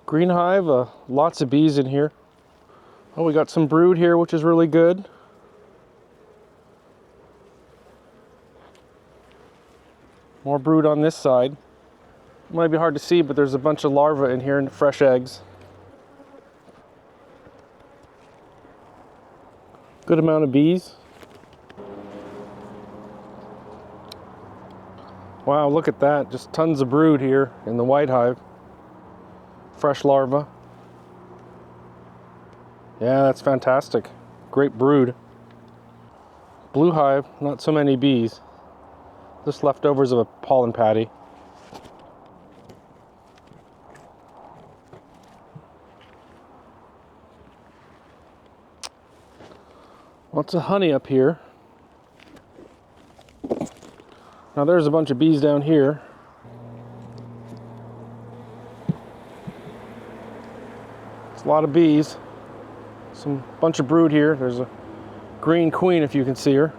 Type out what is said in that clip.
Green hive, lots of bees in here. Oh, we got some brood here, which is really good. More brood on this side. Might be hard to see, but there's a bunch of larvae in here and fresh eggs. Good amount of bees. Wow, look at that. Just tons of brood here in the white hive. Fresh larvae. Yeah, that's fantastic. Great brood. Blue hive, not so many bees. Just leftovers of a pollen patty. Lots of honey up here. Now there's a bunch of bees down here. It's a lot of bees. Some bunch of brood here. There's a green queen if you can see her.